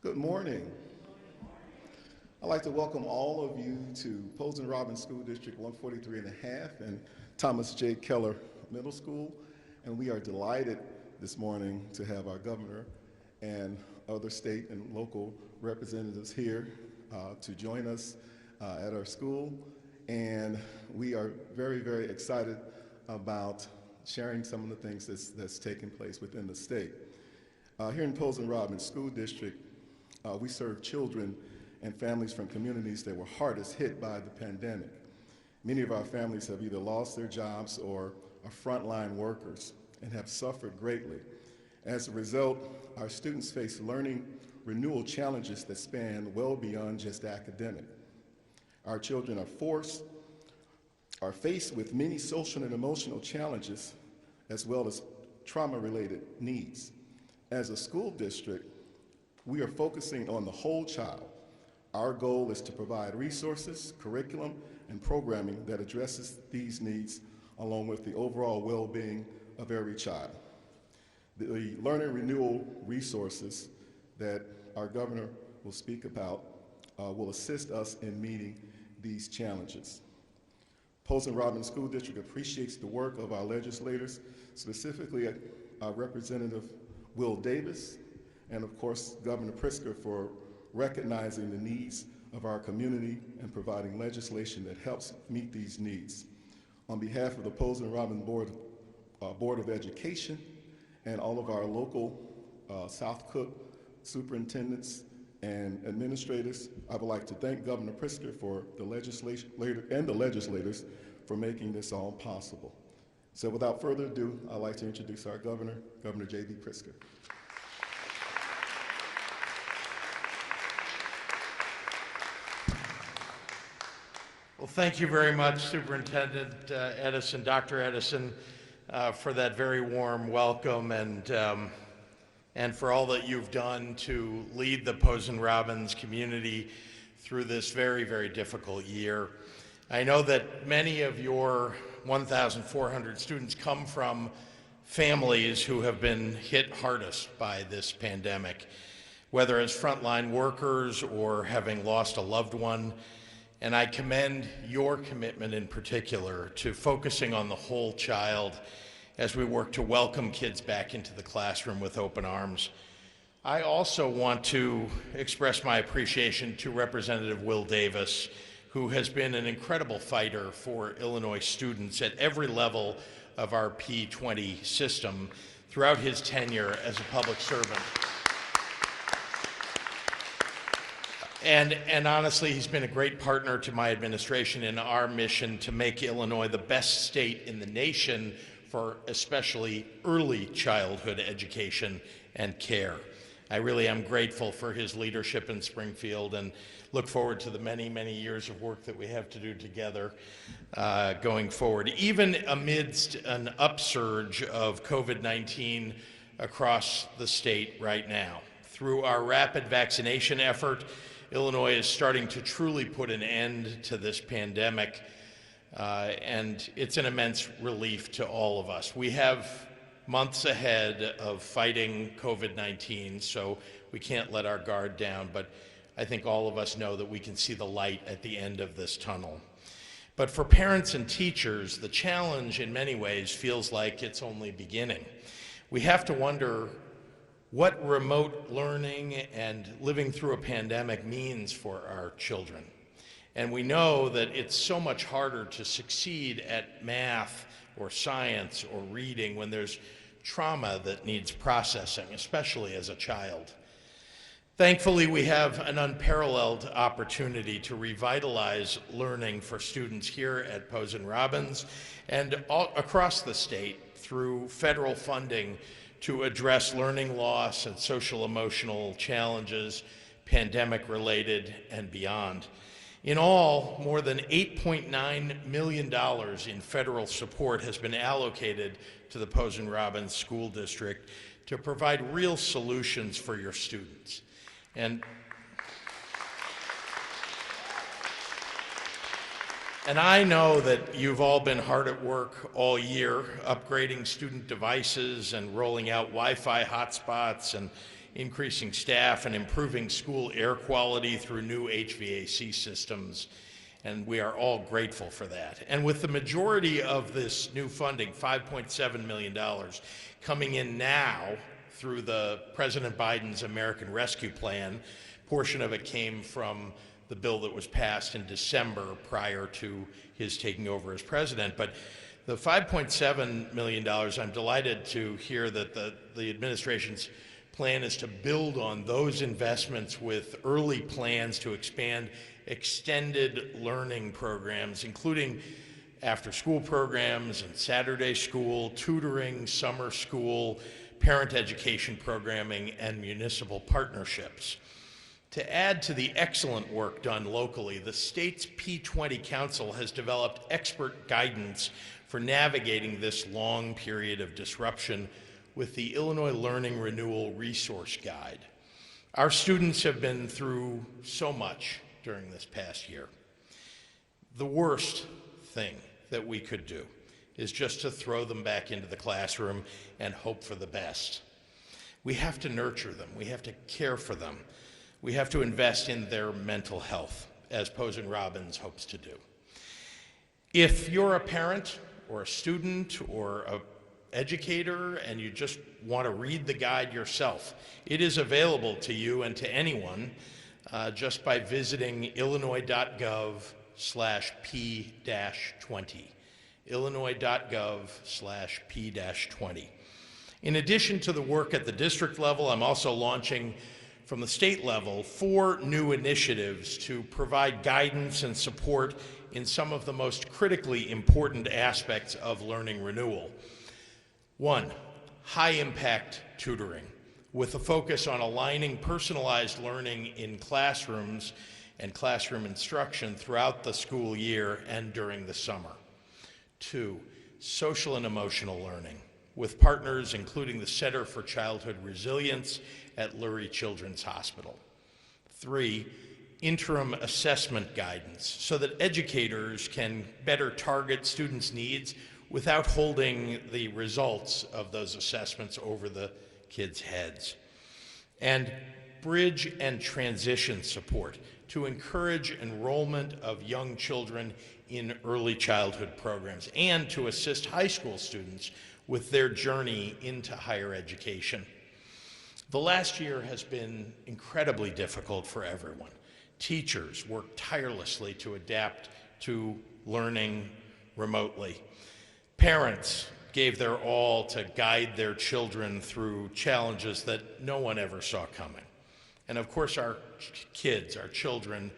Good morning. I'd like to welcome all of you to Posey Robbins School District 143 and a half and Thomas J. Keller Middle School. And we are delighted this morning to have our governor and other state and local representatives here to join us at our school. And we are very, very excited about sharing some of the things that's taking place within the state. Here in Posey Robbins School District, we serve children and families from communities that were hardest hit by the pandemic. Many of our families have either lost their jobs or are frontline workers and have suffered greatly. As a result, our students face learning renewal challenges that span well beyond just academic. Our children are faced with many social and emotional challenges as well as trauma-related needs. As a school district, we are focusing on the whole child. Our goal is to provide resources, curriculum, and programming that addresses these needs along with the overall well-being of every child. The learning renewal resources that our governor will speak about will assist us in meeting these challenges. Posey Robbins School District appreciates the work of our legislators, specifically our Representative Will Davis, and of course, Governor Pritzker for recognizing the needs of our community and providing legislation that helps meet these needs. On behalf of the Posey Robbins Board of Education and all of our local South Cook superintendents and administrators, I would like to thank Governor Pritzker for the legislators for making this all possible. So without further ado, I'd like to introduce our governor, Governor J.B. Pritzker. Well, thank you very much, Superintendent Edison, Dr. Edison, for that very warm welcome and for all that you've done to lead the Posey Robbins community through this very, very difficult year. I know that many of your 1,400 students come from families who have been hit hardest by this pandemic, whether as frontline workers or having lost a loved one. And I commend your commitment in particular to focusing on the whole child as we work to welcome kids back into the classroom with open arms. I also want to express my appreciation to Representative Will Davis, who has been an incredible fighter for Illinois students at every level of our P20 system throughout his tenure as a public servant. And honestly, he's been a great partner to my administration in our mission to make Illinois the best state in the nation for especially early childhood education and care. I really am grateful for his leadership in Springfield and look forward to the many, many years of work that we have to do together going forward. Even amidst an upsurge of COVID-19 across the state right now, through our rapid vaccination effort, Illinois is starting to truly put an end to this pandemic, and it's an immense relief to all of us. We have months ahead of fighting COVID-19, so we can't let our guard down, but I think all of us know that we can see the light at the end of this tunnel. But for parents and teachers, the challenge in many ways feels like it's only beginning. We have to wonder what remote learning and living through a pandemic means for our children. And we know that it's so much harder to succeed at math or science or reading when there's trauma that needs processing, especially as a child. Thankfully, we have an unparalleled opportunity to revitalize learning for students here at Posey Robbins and all across the state through federal funding to address learning loss and social emotional challenges, pandemic-related and beyond. In all, more than $8.9 million in federal support has been allocated to the Posey Robbins School District to provide real solutions for your students. And I know that you've all been hard at work all year, upgrading student devices and rolling out Wi-Fi hotspots and increasing staff, and improving school air quality through new HVAC systems. And we are all grateful for that. And with the majority of this new funding, $5.7 million, coming in now through the President Biden's American Rescue Plan, portion of it came from the bill that was passed in December prior to his taking over as president. But the $5.7 million, I'm delighted to hear that the administration's plan is to build on those investments with early plans to expand extended learning programs, including after-school programs and Saturday school, tutoring, summer school, parent education programming, and municipal partnerships. To add to the excellent work done locally, the state's P20 Council has developed expert guidance for navigating this long period of disruption with the Illinois Learning Renewal Resource Guide. Our students have been through so much during this past year. The worst thing that we could do is just to throw them back into the classroom and hope for the best. We have to nurture them. We have to care for them. We have to invest in their mental health, as Posen-Robbins hopes to do. If you're a parent or a student or an educator and you just want to read the guide yourself, it is available to you and to anyone just by visiting illinois.gov/P-20. illinois.gov/P-20. In addition to the work at the district level, I'm also launching from the state level 4 new initiatives to provide guidance and support in some of the most critically important aspects of learning renewal. 1, high-impact tutoring, with a focus on aligning personalized learning in classrooms and classroom instruction throughout the school year and during the summer. 2, social and emotional learning, with partners including the Center for Childhood Resilience at Lurie Children's Hospital. 3, interim assessment guidance, so that educators can better target students' needs without holding the results of those assessments over the kids' heads. And bridge and transition support to encourage enrollment of young children in early childhood programs and to assist high school students with their journey into higher education. The last year has been incredibly difficult for everyone. Teachers worked tirelessly to adapt to learning remotely. Parents gave their all to guide their children through challenges that no one ever saw coming. And of course, our kids, our children,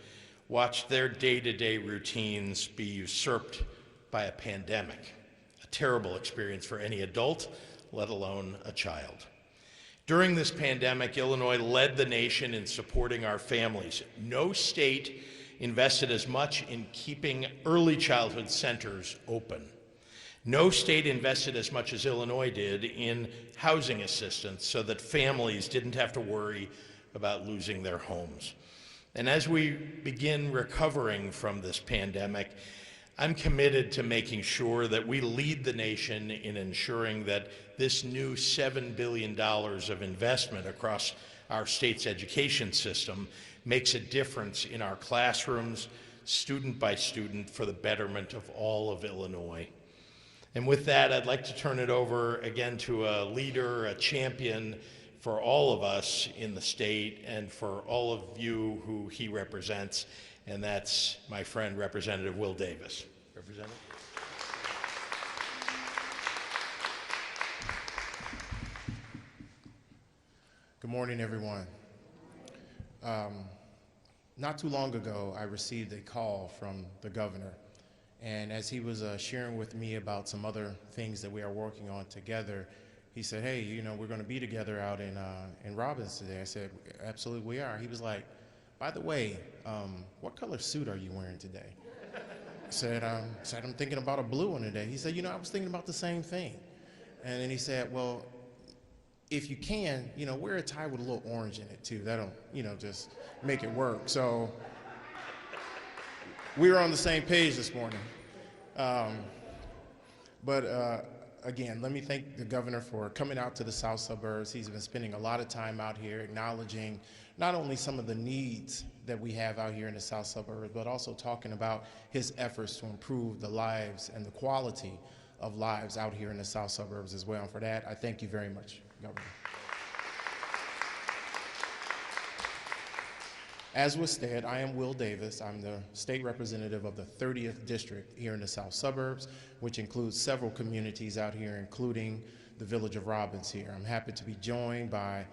watched their day-to-day routines be usurped by a pandemic, a terrible experience for any adult, let alone a child. During this pandemic, Illinois led the nation in supporting our families. No state invested as much in keeping early childhood centers open. No state invested as much as Illinois did in housing assistance so that families didn't have to worry about losing their homes. And as we begin recovering from this pandemic, I'm committed to making sure that we lead the nation in ensuring that this new $7 billion of investment across our state's education system makes a difference in our classrooms, student by student, for the betterment of all of Illinois. And with that, I'd like to turn it over again to a leader, a champion for all of us in the state and for all of you who he represents, and that's my friend, Representative Will Davis. Representative? Good morning, everyone. Not too long ago, I received a call from the governor, and as he was sharing with me about some other things that we are working on together, he said, "Hey, you know, we're going to be together out in Robbins today." I said, "Absolutely, we are." He was like, "By the way, what color suit are you wearing today?" I said, "I'm thinking about a blue one today." He said, "You know, I was thinking about the same thing." And then he said, "Well, if you can, you know, wear a tie with a little orange in it too. That'll, you know, just make it work." So we were on the same page this morning. But again, let me thank the governor for coming out to the south suburbs. He's been spending a lot of time out here acknowledging not only some of the needs that we have out here in the south suburbs, but also talking about his efforts to improve the lives and the quality of lives out here in the south suburbs as well. And for that, I thank you very much, Governor. As was said, I am Will Davis. I'm the state representative of the 30th district here in the south suburbs, which includes several communities out here, including the village of Robbins here. I'm happy to be joined by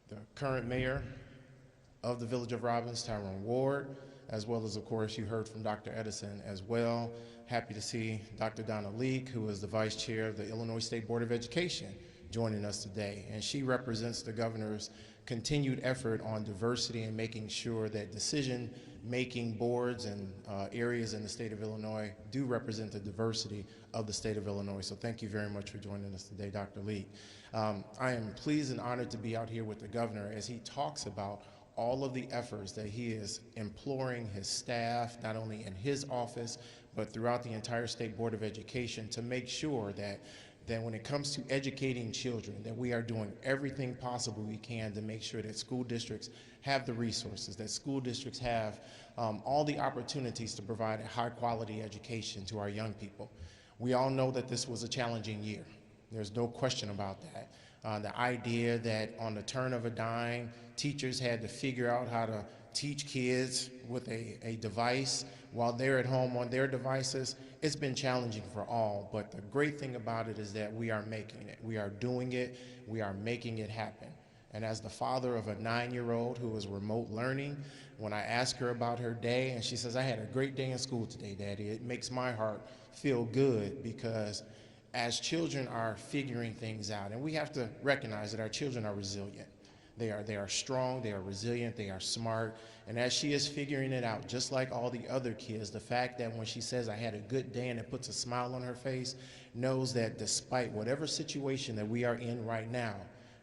the current mayor of the village of Robbins, Tyrone Ward, as well as, of course, you heard from Dr. Edison as well. Happy to see Dr. Donna Leek, who is the vice chair of the Illinois State Board of Education, joining us today. And she represents the governor's continued effort on diversity and making sure that decision-making boards and areas in the state of Illinois do represent the diversity of the state of Illinois. So thank you very much for joining us today, Dr. Lee. I am pleased and honored to be out here with the governor as he talks about all of the efforts that he is imploring his staff, not only in his office, but throughout the entire State Board of Education, to make sure that when it comes to educating children, that we are doing everything possible we can to make sure that school districts have the resources, that school districts have all the opportunities to provide a high-quality education to our young people. We all know that this was a challenging year. There's no question about that. The idea that on the turn of a dime, teachers had to figure out how to teach kids with a device while they're at home on their devices, it's been challenging for all. But the great thing about it is that we are making it. We are doing it. We are making it happen. And as the father of a 9-year-old who is remote learning, when I ask her about her day, and she says, "I had a great day in school today, Daddy," it makes my heart feel good, because as children are figuring things out, and we have to recognize that our children are resilient. They are strong, they are resilient, they are smart, and as she is figuring it out, just like all the other kids, the fact that when she says, "I had a good day," and it puts a smile on her face, knows that despite whatever situation that we are in right now,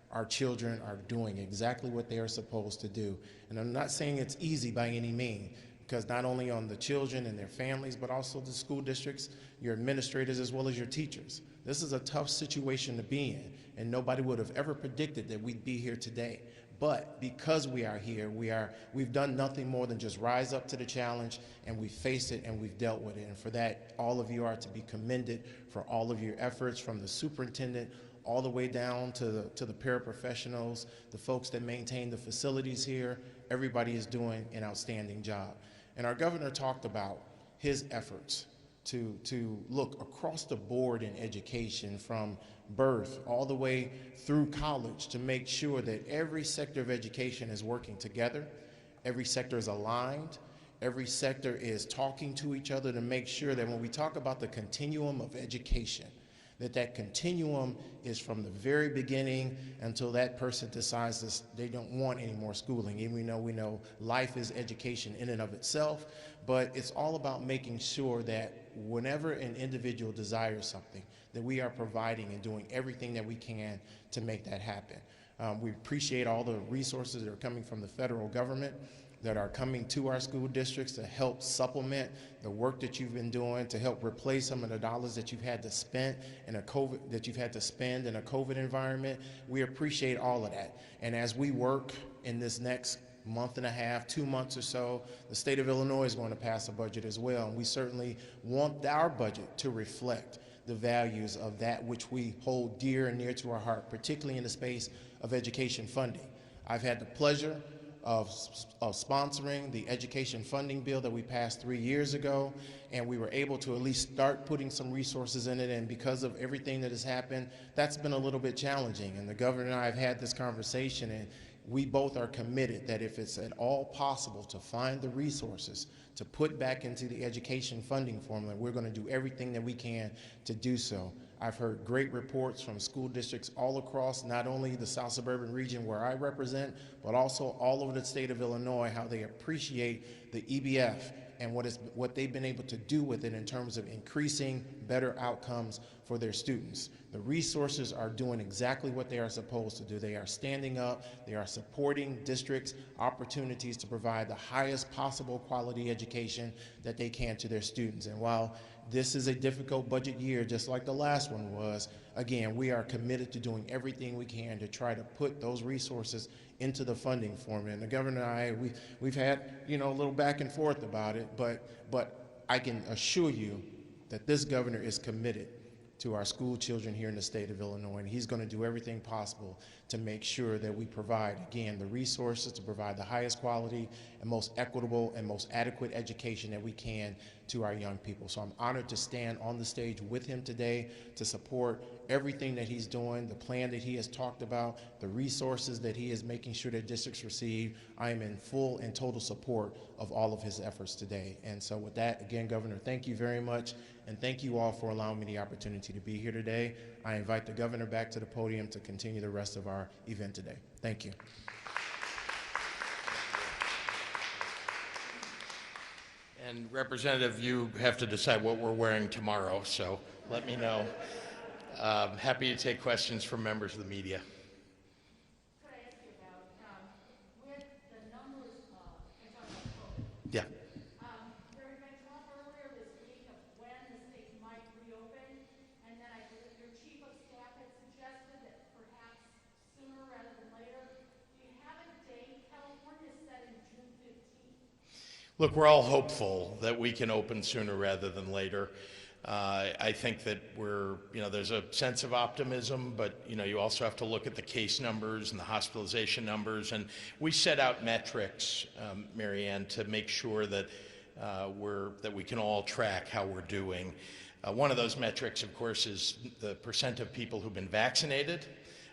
our children are doing exactly what they are supposed to do. And I'm not saying it's easy by any means, because not only on the children and their families, but also the school districts, your administrators, as well as your teachers. This is a tough situation to be in, and nobody would have ever predicted that we'd be here today. But because we are here, we've done nothing more than just rise up to the challenge, and we faced it and we've dealt with it. And for that, all of you are to be commended for all of your efforts, from the superintendent all the way down to the paraprofessionals, the folks that maintain the facilities here. Everybody is doing an outstanding job. And our governor talked about his efforts to look across the board in education, from birth all the way through college, to make sure that every sector of education is working together, every sector is aligned, every sector is talking to each other, to make sure that when we talk about the continuum of education, that continuum is from the very beginning until that person decides this, they don't want any more schooling. Even we know life is education in and of itself, but it's all about making sure that whenever an individual desires something, that we are providing and doing everything that we can to make that happen. We appreciate all the resources that are coming from the federal government, that are coming to our school districts to help supplement the work that you've been doing, to help replace some of the dollars that you've had to spend in a COVID environment. We appreciate all of that. And as we work in this next month and a half, 2 months or so, the state of Illinois is going to pass a budget as well. And we certainly want our budget to reflect the values of that which we hold dear and near to our heart, particularly in the space of education funding. I've had the pleasure of sponsoring the education funding bill that we passed 3 years ago, and we were able to at least start putting some resources in it. And because of everything that has happened, that's been a little bit challenging. And the governor and I have had this conversation, and we both are committed that if it's at all possible to find the resources to put back into the education funding formula, we're going to do everything that we can to do so. I've heard great reports from school districts all across, not only the South Suburban region where I represent, but also all over the state of Illinois, how they appreciate the EBF and what they've been able to do with it in terms of increasing better outcomes for their students. The resources are doing exactly what they are supposed to do. They are standing up, they are supporting districts' opportunities to provide the highest possible quality education that they can to their students. And while This is a difficult budget year, just like the last one was. Again, we are committed to doing everything we can to try to put those resources into the funding formula. And the governor and I, we've had, you know, a little back and forth about it, but I can assure you that this governor is committed to our school children here in the state of Illinois, and he's going to do everything possible to make sure that we provide, again, the resources to provide the highest quality and most equitable and most adequate education that we can to our young people. So I'm honored to stand on the stage with him today to support everything that he's doing, the plan that he has talked about, the resources that he is making sure that districts receive. I am in full and total support of all of his efforts today. And so with that, again, Governor, thank you very much, and thank you all for allowing me the opportunity to be here today. I invite the governor back to the podium to continue the rest of our event today. Thank you. And Representative, you have to decide what we're wearing tomorrow, so let me know. Happy to take questions from members of the media. Could I ask you about, with the numbers of, I talked about COVID. Yeah. There had been talk earlier this week of when the state might reopen, and then I believe your chief of staff had suggested that perhaps sooner rather than later. Do you have a date? California set in June 15th. Look, we're all hopeful that we can open sooner rather than later. I think that there's a sense of optimism, but, you also have to look at the case numbers and the hospitalization numbers. And we set out metrics, Marianne, to make sure that we can all track how we're doing. One of those metrics, of course, is the percent of people who've been vaccinated.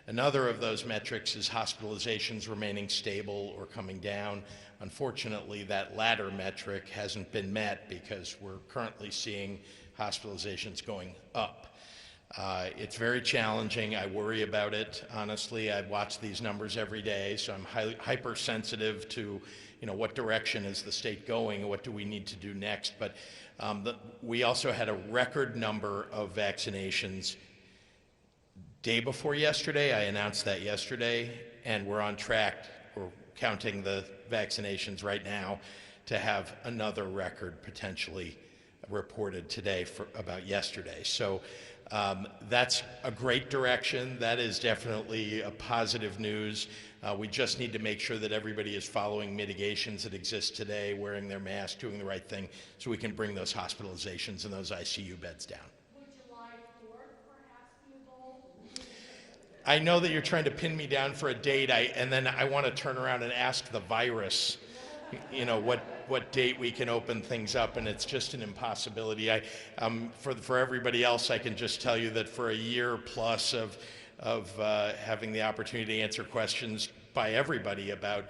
Another of those metrics is hospitalizations remaining stable or coming down. Unfortunately, that latter metric hasn't been met because we're currently seeing hospitalizations going up. It's very challenging. I worry about it. Honestly, I watch these numbers every day, so I'm hypersensitive to, what direction is the state going and what do we need to do next. But we also had a record number of vaccinations. Day before yesterday, I announced that yesterday, and we're on track. We're counting the vaccinations right now to have another record potentially reported today about yesterday. So that's a great direction. That is definitely a positive news. We just need to make sure that everybody is following mitigations that exist today, wearing their mask, doing the right thing, so we can bring those hospitalizations and those ICU beds down. Would July 4th perhaps be a goal? I know that you're trying to pin me down for a date, and then I want to turn around and ask the virus, what date we can open things up, and it's just an impossibility. For everybody else, I can just tell you that for a year plus of having the opportunity to answer questions by everybody about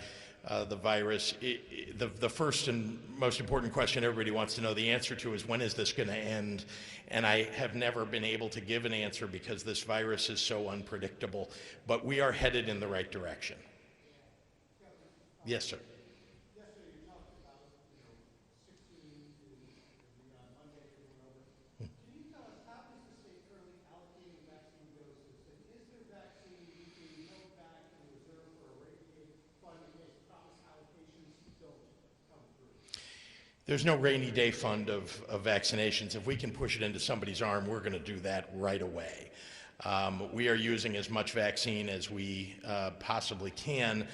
the virus, the first and most important question everybody wants to know the answer to is, when is this going to end? And I have never been able to give an answer because this virus is so unpredictable, but we are headed in the right direction. Yes, sir. Yesterday you talked about, 16 to Monday you're going over. Can you tell us, how is the state currently allocating vaccine doses? And is there vaccine being held back in reserve for a rainy day fund in case promised allocations don't come through? There's no rainy day fund of vaccinations. If we can push it into somebody's arm, we're going to do that right away. We are using as much vaccine as we possibly can.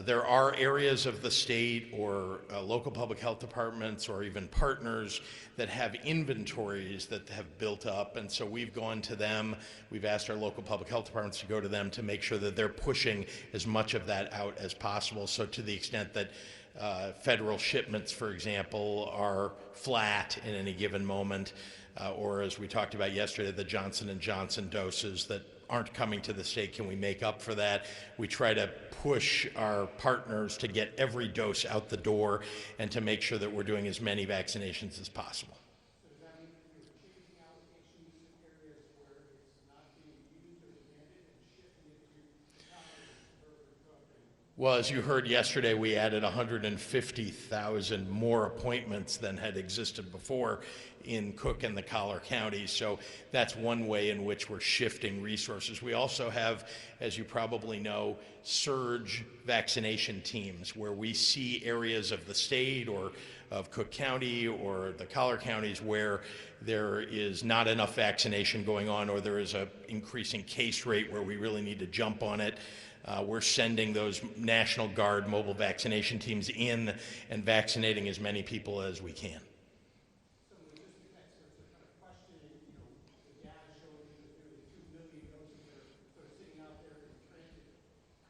There are areas of the state or local public health departments or even partners that have inventories that have built up, and so we've gone to them. We've asked our local public health departments to go to them to make sure that they're pushing as much of that out as possible. So to the extent that federal shipments, for example, are flat in any given moment, or as we talked about yesterday, the Johnson & Johnson doses that aren't coming to the state, can we make up for that? We try to push our partners to get every dose out the door and to make sure that we're doing as many vaccinations as possible. So does that mean you're changing allocations in areas where it's not being used or demanded and shifting it to towns and suburban Well, as you heard yesterday, we added 150,000 more appointments than had existed before in Cook and the Collar counties. So that's one way in which we're shifting resources. We also have, as you probably know, surge vaccination teams where we see areas of the state or of Cook County or the Collar counties where there is not enough vaccination going on, or there is an increasing case rate where we really need to jump on it. We're sending those National Guard mobile vaccination teams in and vaccinating as many people as we can. So just to kind of questioning, the data showing that there's nearly 2 million doses that are sort of sitting out there in transit.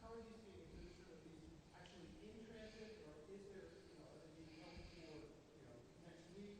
How are these being administered? Are these actually in transit, or is there, are they being held for, next week or something?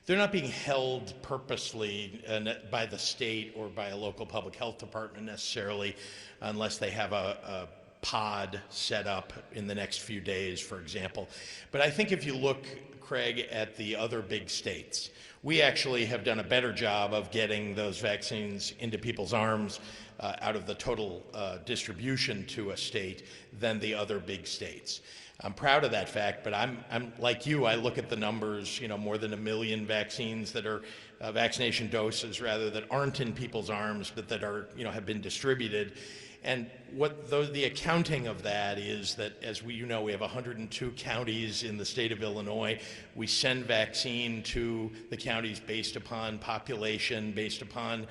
They're not being held purposely by the state or by a local public health department necessarily, unless they have a pod set up in the next few days, for example. But I think if you look, Craig, at the other big states, we actually have done a better job of getting those vaccines into people's arms out of the total distribution to a state than the other big states. I'm proud of that fact, but I'm like you, I look at the numbers, more than 1 million vaccines that are vaccination doses rather that aren't in people's arms, but that are, have been distributed. And what the accounting of that is that, as we have 102 counties in the state of Illinois. We send vaccine to the counties based upon population, based upon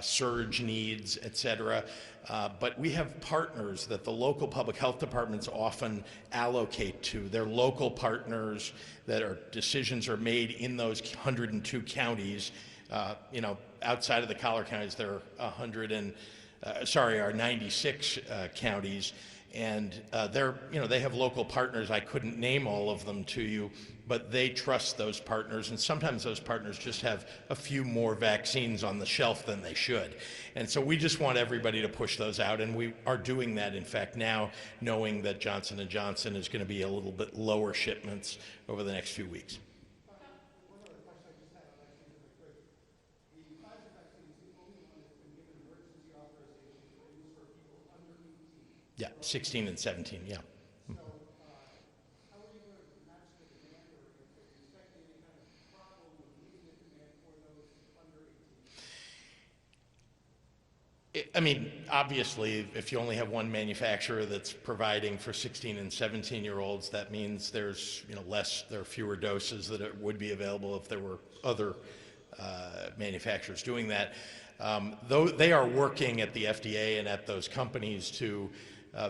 surge needs, et cetera. But we have partners that the local public health departments often allocate to. They're local partners that decisions are made in those 102 counties. Outside of the Collar counties, there are 96 counties, and they have local partners. I couldn't name all of them to you, but they trust those partners, and sometimes those partners just have a few more vaccines on the shelf than they should. And so we just want everybody to push those out, and we are doing that, in fact, now, knowing that Johnson & Johnson is going to be a little bit lower shipments over the next few weeks. One other question I just had on vaccines, if I could. The Pfizer vaccine is the only one that's been given emergency authorization for use for people under 18. Yeah, 16 and 17, yeah. So, how are you going to match the demand, or are you expecting any kind of problem with meeting the demand for those under 18? Obviously, if you only have one manufacturer that's providing for 16 and 17-year-olds, that means there's there are fewer doses that would be available if there were other manufacturers doing that. Though they are working at the FDA and at those companies to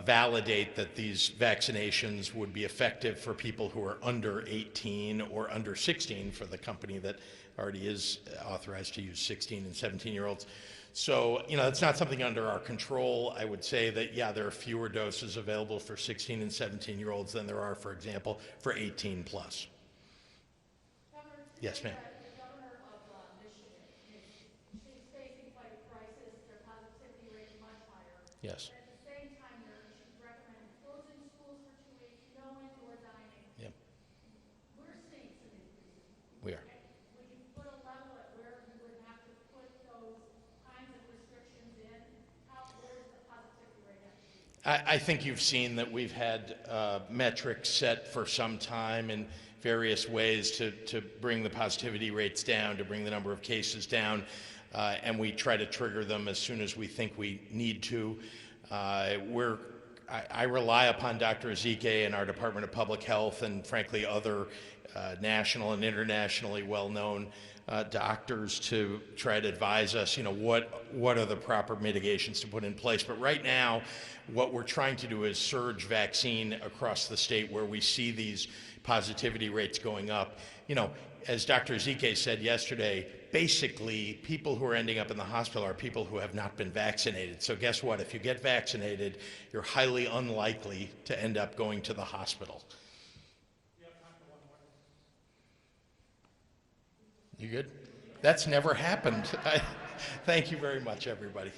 validate that these vaccinations would be effective for people who are under 18 or under 16 for the company that already is authorized to use 16 and 17-year-olds. So, it's not something under our control. I would say that, yeah, there are fewer doses available for 16 and 17-year-olds than there are, for example, for 18 plus. Governor, Yes, ma'am. the governor of Michigan, she's facing quite a crisis. Their positivity rate is much higher. Yes. But at the same time, she's recommending closing schools for 2 weeks, no indoor dining. Yep. We're seeing some increases. We are. Would you put a level at where you would have to put those kinds of restrictions in? Where does the positivity rate have to be? I think you've seen that we've had metrics set for some time in various ways to bring the positivity rates down, to bring the number of cases down, and we try to trigger them as soon as we think we need to. I rely upon Dr. Ezike and our Department of Public Health and, frankly, other national and internationally well-known doctors to try to advise us, what are the proper mitigations to put in place. But right now, what we're trying to do is surge vaccine across the state where we see these positivity rates going up. As Dr. Ezike said yesterday, basically people who are ending up in the hospital are people who have not been vaccinated. So guess what? If you get vaccinated, you're highly unlikely to end up going to the hospital. You good? That's never happened. Thank you very much, everybody.